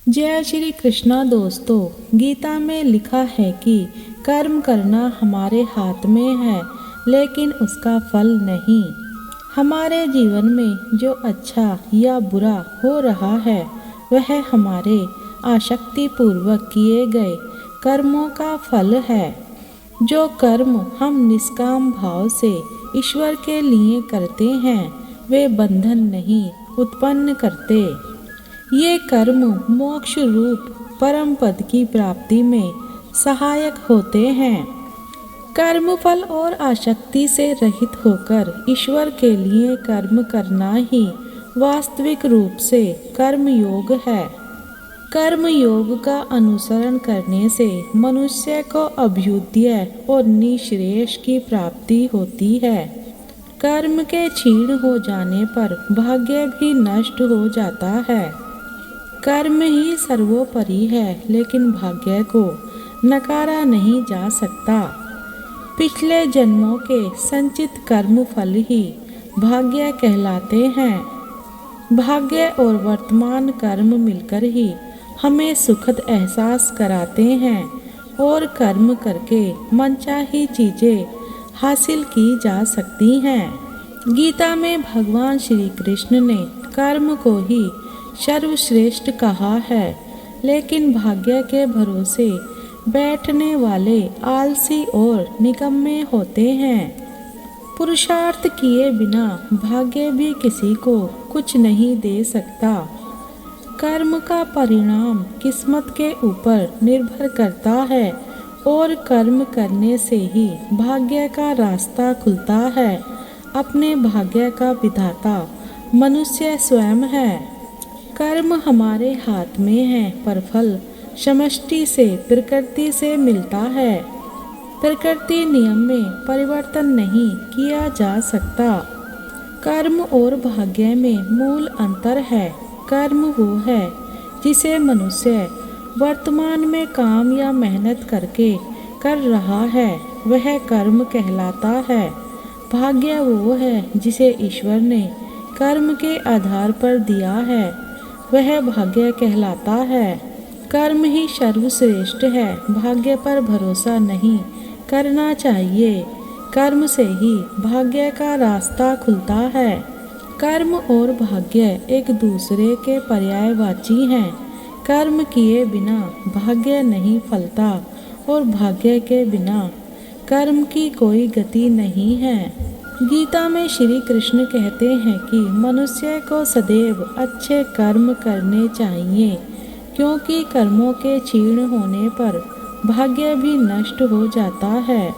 जय श्री कृष्णा। दोस्तों, गीता में लिखा है कि कर्म करना हमारे हाथ में है, लेकिन उसका फल नहीं। हमारे जीवन में जो अच्छा या बुरा हो रहा है वह हमारे आसक्ति पूर्वक किए गए कर्मों का फल है। जो कर्म हम निष्काम भाव से ईश्वर के लिए करते हैं वे बंधन नहीं उत्पन्न करते। ये कर्म मोक्ष रूप परम पद की प्राप्ति में सहायक होते हैं। कर्म फल और आसक्ति से रहित होकर ईश्वर के लिए कर्म करना ही वास्तविक रूप से कर्म योग है। कर्म योग का अनुसरण करने से मनुष्य को अभ्युदय और निःश्रेयस की प्राप्ति होती है। कर्म के क्षीण हो जाने पर भाग्य भी नष्ट हो जाता है। कर्म ही सर्वोपरि है, लेकिन भाग्य को नकारा नहीं जा सकता। पिछले जन्मों के संचित कर्म फल ही भाग्य कहलाते हैं। भाग्य और वर्तमान कर्म मिलकर ही हमें सुखद एहसास कराते हैं और कर्म करके मनचाही चीजें हासिल की जा सकती हैं। गीता में भगवान श्री कृष्ण ने कर्म को ही सर्वश्रेष्ठ कहा है, लेकिन भाग्य के भरोसे बैठने वाले आलसी और निकम्मे होते हैं। पुरुषार्थ किए बिना भाग्य भी किसी को कुछ नहीं दे सकता। कर्म का परिणाम किस्मत के ऊपर निर्भर करता है और कर्म करने से ही भाग्य का रास्ता खुलता है। अपने भाग्य का विधाता मनुष्य स्वयं है। कर्म हमारे हाथ में है, पर फल समष्टि से प्रकृति से मिलता है। प्रकृति नियम में परिवर्तन नहीं किया जा सकता। कर्म और भाग्य में मूल अंतर है। कर्म वो है जिसे मनुष्य वर्तमान में काम या मेहनत करके कर रहा है, वह कर्म कहलाता है। भाग्य वो है जिसे ईश्वर ने कर्म के आधार पर दिया है, वह भाग्य कहलाता है। कर्म ही सर्वश्रेष्ठ है। भाग्य पर भरोसा नहीं करना चाहिए। कर्म से ही भाग्य का रास्ता खुलता है। कर्म और भाग्य एक दूसरे के पर्यायवाची हैं। कर्म किए बिना भाग्य नहीं फलता और भाग्य के बिना कर्म की कोई गति नहीं है। गीता में श्री कृष्ण कहते हैं कि मनुष्य को सदैव अच्छे कर्म करने चाहिए, क्योंकि कर्मों के क्षीण होने पर भाग्य भी नष्ट हो जाता है।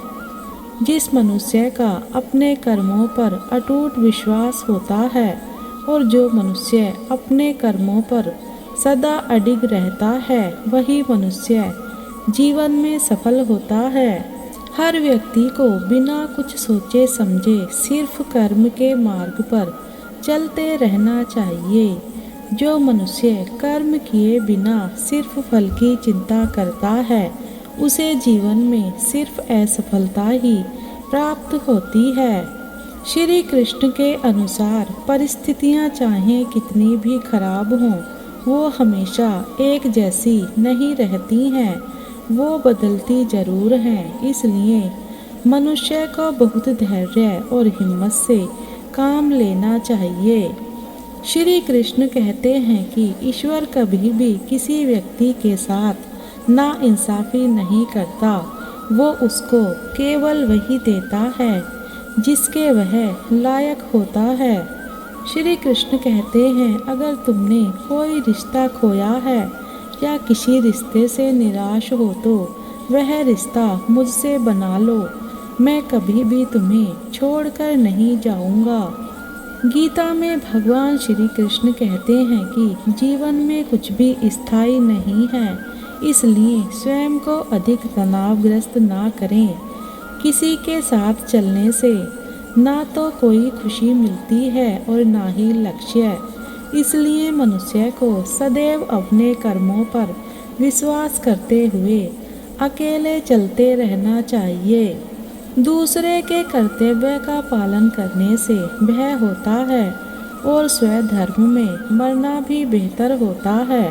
जिस मनुष्य का अपने कर्मों पर अटूट विश्वास होता है और जो मनुष्य अपने कर्मों पर सदा अडिग रहता है, वही मनुष्य जीवन में सफल होता है। हर व्यक्ति को बिना कुछ सोचे समझे सिर्फ कर्म के मार्ग पर चलते रहना चाहिए। जो मनुष्य कर्म किए बिना सिर्फ फल की चिंता करता है, उसे जीवन में सिर्फ असफलता ही प्राप्त होती है। श्री कृष्ण के अनुसार परिस्थितियां चाहे कितनी भी खराब हों, वो हमेशा एक जैसी नहीं रहती हैं, वो बदलती जरूर हैं। इसलिए मनुष्य को बहुत धैर्य और हिम्मत से काम लेना चाहिए। श्री कृष्ण कहते हैं कि ईश्वर कभी भी किसी व्यक्ति के साथ नाइंसाफी नहीं करता। वो उसको केवल वही देता है जिसके वह लायक होता है। श्री कृष्ण कहते हैं, अगर तुमने कोई रिश्ता खोया है या किसी रिश्ते से निराश हो तो वह रिश्ता मुझसे बना लो, मैं कभी भी तुम्हें छोड़कर नहीं जाऊंगा। गीता में भगवान श्री कृष्ण कहते हैं कि जीवन में कुछ भी स्थायी नहीं है, इसलिए स्वयं को अधिक तनावग्रस्त ना करें। किसी के साथ चलने से ना तो कोई खुशी मिलती है और ना ही लक्ष्य। इसलिए मनुष्य को सदैव अपने कर्मों पर विश्वास करते हुए अकेले चलते रहना चाहिए। दूसरे के कर्तव्य का पालन करने से भय होता है और स्वधर्म में मरना भी बेहतर होता है।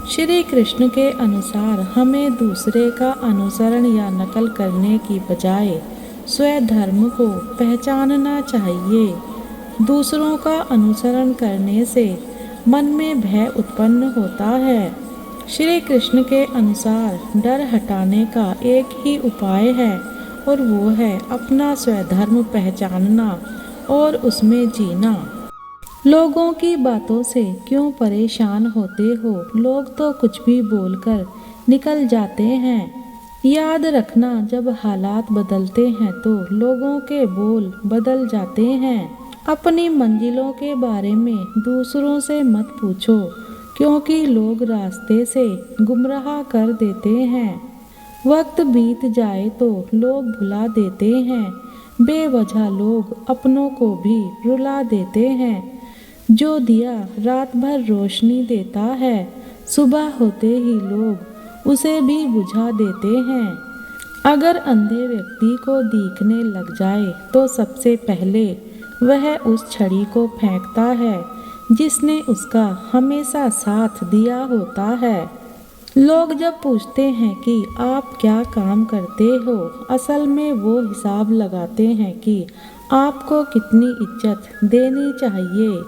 श्री कृष्ण के अनुसार हमें दूसरे का अनुसरण या नकल करने की बजाय स्वधर्म को पहचानना चाहिए। दूसरों का अनुसरण करने से मन में भय उत्पन्न होता है। श्री कृष्ण के अनुसार डर हटाने का एक ही उपाय है और वो है अपना स्वधर्म पहचानना और उसमें जीना। लोगों की बातों से क्यों परेशान होते हो? लोग तो कुछ भी बोलकर निकल जाते हैं। याद रखना, जब हालात बदलते हैं तो लोगों के बोल बदल जाते हैं। अपनी मंजिलों के बारे में दूसरों से मत पूछो, क्योंकि लोग रास्ते से गुमराह कर देते हैं। वक्त बीत जाए तो लोग भुला देते हैं। बेवजह लोग अपनों को भी रुला देते हैं। जो दिया रात भर रोशनी देता है, सुबह होते ही लोग उसे भी बुझा देते हैं। अगर अंधे व्यक्ति को दिखने लग जाए तो सबसे पहले वह उस छड़ी को फेंकता है जिसने उसका हमेशा साथ दिया होता है। लोग जब पूछते हैं कि आप क्या काम करते हो, असल में वो हिसाब लगाते हैं कि आपको कितनी इज्जत देनी चाहिए।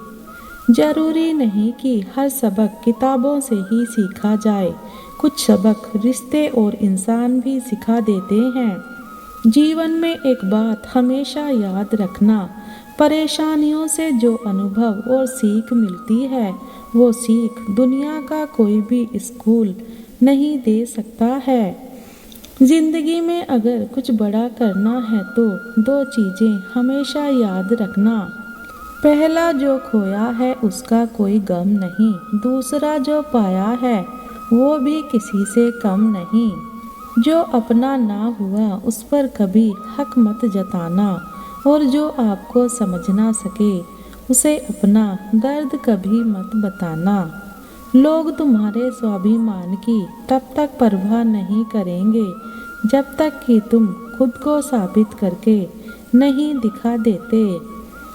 जरूरी नहीं कि हर सबक किताबों से ही सीखा जाए, कुछ सबक रिश्ते और इंसान भी सिखा देते हैं। जीवन में एक बात हमेशा याद रखना, परेशानियों से जो अनुभव और सीख मिलती है वो सीख दुनिया का कोई भी स्कूल नहीं दे सकता है। जिंदगी में अगर कुछ बड़ा करना है तो दो चीज़ें हमेशा याद रखना। पहला, जो खोया है उसका कोई गम नहीं। दूसरा, जो पाया है वो भी किसी से कम नहीं। जो अपना ना हुआ उस पर कभी हक मत जताना, और जो आपको समझ ना सके उसे अपना दर्द कभी मत बताना। लोग तुम्हारे स्वाभिमान की तब तक परवाह नहीं करेंगे जब तक कि तुम खुद को साबित करके नहीं दिखा देते।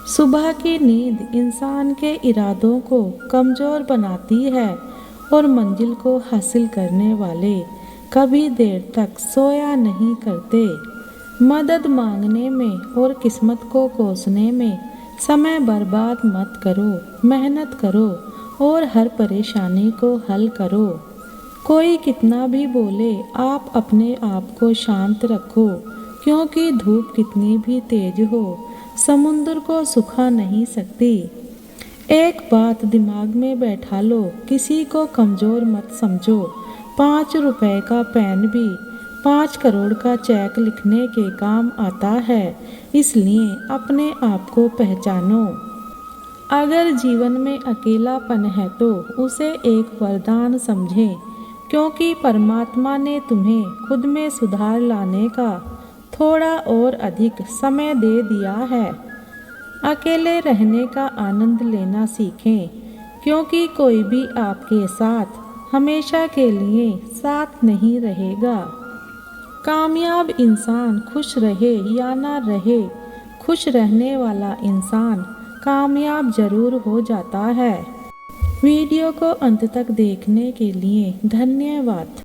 सुबह की नींद इंसान के इरादों को कमज़ोर बनाती है और मंजिल को हासिल करने वाले कभी देर तक सोया नहीं करते। मदद मांगने में और किस्मत को कोसने में समय बर्बाद मत करो। मेहनत करो और हर परेशानी को हल करो। कोई कितना भी बोले, आप अपने आप को शांत रखो, क्योंकि धूप कितनी भी तेज हो समुद्र को सुखा नहीं सकती। एक बात दिमाग में बैठा लो, किसी को कमज़ोर मत समझो। 5 रुपए का पेन भी 5 करोड़ का चेक लिखने के काम आता है। इसलिए अपने आप को पहचानो। अगर जीवन में अकेलापन है तो उसे एक वरदान समझें, क्योंकि परमात्मा ने तुम्हें खुद में सुधार लाने का थोड़ा और अधिक समय दे दिया है। अकेले रहने का आनंद लेना सीखें, क्योंकि कोई भी आपके साथ हमेशा के लिए साथ नहीं रहेगा। कामयाब इंसान खुश रहे या ना रहे, खुश रहने वाला इंसान कामयाब जरूर हो जाता है। वीडियो को अंत तक देखने के लिए धन्यवाद।